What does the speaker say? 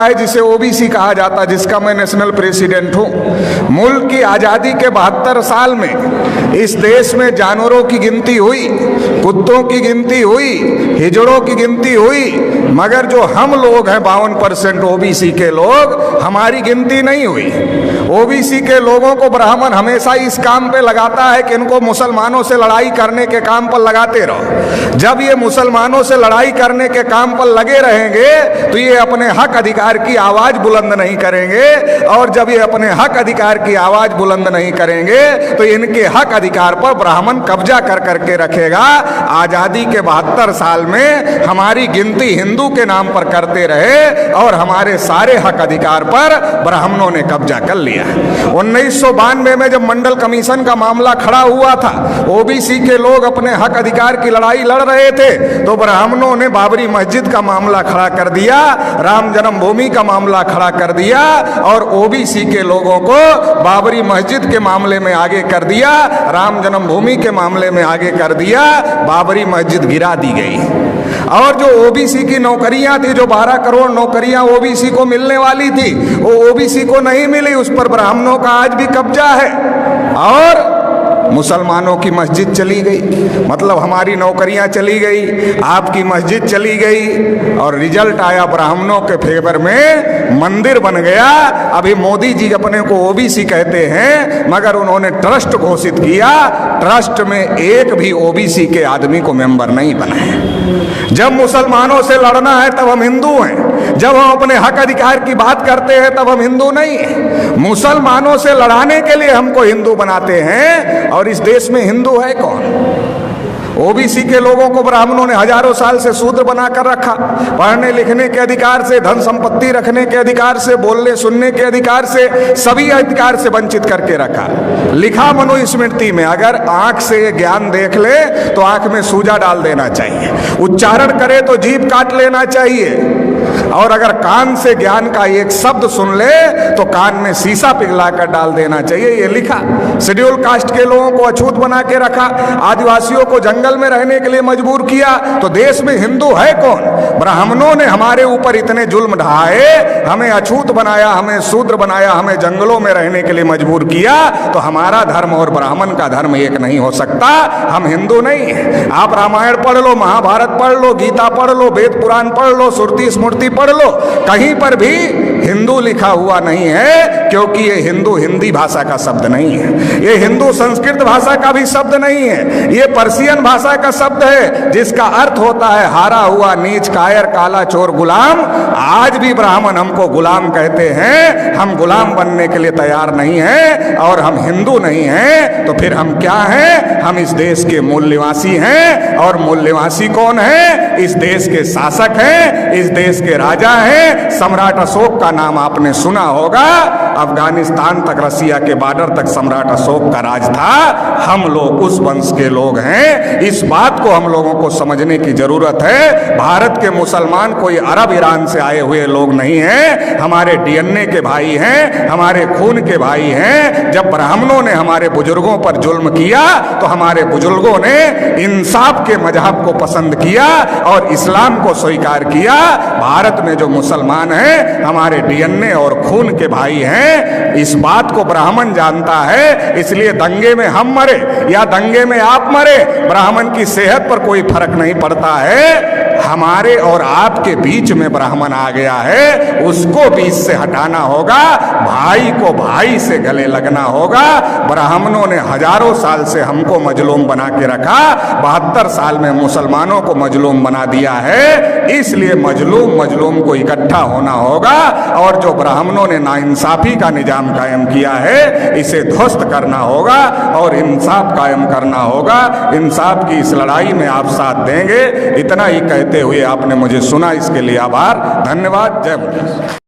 है जिसे ओबीसी कहा जाता, जिसका मैं नेशनल प्रेसिडेंट हूँ। मुल्क की आज़ादी के 72 साल में इस देश में जानवरों की गिनती हुई, कुत्तों की गिनती हुई, हिजड़ों की गिनती हुई, मगर जो हम लोग हैं 52% ओबीसी के लोग, हमारी गिनती नहीं हुई। ओबीसी के लोगों को ब्राह्मण हमेशा इस काम पे लगाता है कि इनको मुसलमानों से लड़ाई करने के काम पर लगाते रहो। जब ये मुसलमानों से लड़ाई करने के काम पर लगे रहेंगे तो ये अपने हक अधिकार की आवाज बुलंद नहीं करेंगे, और जब ये अपने हक अधिकार की आवाज बुलंद नहीं करेंगे तो इनके हक अधिकार पर ब्राह्मण कब्जा कर करके रखेगा। आजादी के 72 साल में हमारी गिनती हिंदू के नाम पर करते रहे और हमारे सारे हक अधिकार पर ब्राह्मणों ने कब्जा कर लिया। 1992 में जब मंडल कमीशन का मामला खड़ा हुआ था, ओबीसी के लोग अपने हक अधिकार की लड़ाई लड़ रहे थे, तो ब्राह्मणों ने बाबरी मस्जिद का मामला खड़ा कर दिया, राम जन्मभूमि का मामला खड़ा कर दिया, और ओबीसी के लोगों को बाबरी मस्जिद के मामले में आगे कर दिया, राम जन्मभूमि के मामले में आगे कर दिया। बाबरी मस्जिद गिरा दी गई। और जो ओबीसी की नौकरियां थी, जो 12 करोड़ नौकरियां ओबीसी को मिलने वाली थी, वो ओबीसी को नहीं मिली, उस पर ब्राह्मणों का आज भी कब्जा है। और मुसलमानों की मस्जिद चली गई, मतलब हमारी नौकरियां चली गई, आपकी मस्जिद चली गई, और रिजल्ट आया ब्राह्मणों के फेवर में, मंदिर बन गया। अभी मोदी जी अपने को ओबीसी कहते हैं, मगर उन्होंने ट्रस्ट घोषित किया, ट्रस्ट में एक भी ओबीसी के आदमी को मेंबर नहीं बनाए। जब मुसलमानों से लड़ना है तब हम हिंदू हैं, जब हम अपने हक अधिकार की बात करते हैं तब हम हिंदू नहीं हैं। मुसलमानों से लड़ाने के लिए हमको हिंदू बनाते हैं, और इस देश में हिंदू है कौन? ओबीसी के लोगों को ब्राह्मणों ने हजारों साल से शूद्र बनाकर रखा, पढ़ने लिखने के अधिकार से, धन संपत्ति रखने के अधिकार से, बोलने सुनने के अधिकार से, सभी अधिकार से वंचित करके रखा। लिखा मनुस्मृति में, अगर आंख से ज्ञान देख ले तो आंख में सूजा डाल देना चाहिए, उच्चारण करे तो जीभ काट लेना चाहिए, और अगर कान से ज्ञान का एक शब्द सुन ले तो कान में शीशा पिघलाकर डाल देना चाहिए, ये लिखा। शेड्यूल कास्ट के लोगों को अछूत बना के रखा, आदिवासियों को जंगल में रहने के लिए मजबूर किया। तो देश में हिंदू है कौन? ब्राह्मणों ने हमारे ऊपर इतने जुल्म ढाए, हमें अछूत बनाया, हमें शूद्र बनाया, हमें जंगलों में रहने के लिए मजबूर किया। तो हमारा धर्म और ब्राह्मण का धर्म एक नहीं हो सकता, हम हिंदू नहीं है। आप रामायण पढ़ लो, महाभारत पढ़ लो, गीता पढ़ लो, वेद पुराण पढ़ लो, श्रुति स्मृति पढ़ लो, कहीं पर भी हिंदू लिखा हुआ नहीं है, क्योंकि ये हिंदू हिंदी भाषा का शब्द नहीं है, ये हिंदू संस्कृत भाषा का भी शब्द नहीं है, ये पर्शियन भाषा का शब्द है, जिसका अर्थ होता है हारा हुआ, नीच, कायर, काला, चोर, गुलाम। आज भी ब्राह्मण हमको गुलाम कहते हैं, हम गुलाम बनने के लिए तैयार नहीं हैं, और हम हिंदू नहीं हैं, तो फिर हम क्या हैं? हम इस देश के मूल निवासी हैं। और मूल निवासी कौन है? इस देश के शासक हैं, इस देश के राजा हैं। सम्राट अशोक का नाम आपने सुना होगा, अफगानिस्तान तक, रसिया के बॉर्डर तक सम्राट अशोक का राज था। हम लोग उस वंश के लोग हैं। इस बात को हम लोगों को समझने की जरूरत है। भारत के मुसलमान कोई अरब ईरान से आए हुए लोग नहीं हैं, हमारे डीएनए के भाई हैं, हमारे खून के भाई हैं। जब ब्राह्मणों ने हमारे बुजुर्गों पर जुल्म किया तो हमारे बुजुर्गों ने इंसाफ के मजहब को पसंद किया और इस्लाम को स्वीकार किया। भारत में जो मुसलमान हैं हमारे डीएनए और खून के भाई हैं, इस बात को ब्राह्मण जानता है। इसलिए दंगे में हम मरे या दंगे में आप मरे, ब्राह्मण की सेहत पर कोई फर्क नहीं पड़ता है। हमारे और आपके बीच में ब्राह्मण आ गया है, उसको बीच से हटाना होगा, भाई को भाई से गले लगना होगा। ब्राह्मणों ने हजारों साल से हमको मजलूम बना के रखा, 72 साल में मुसलमानों को मजलूम बना दिया है। इसलिए मजलूम को इकट्ठा होना होगा, और जो ब्राह्मणों ने नाइंसाफी का निजाम कायम किया है, इसे ध्वस्त करना होगा और इंसाफ कायम करना होगा। इंसाफ की इस लड़ाई में आप साथ देंगे, इतना ही कहते हुए आपने मुझे सुना, इसके लिए आभार, धन्यवाद। जय मुर्मू।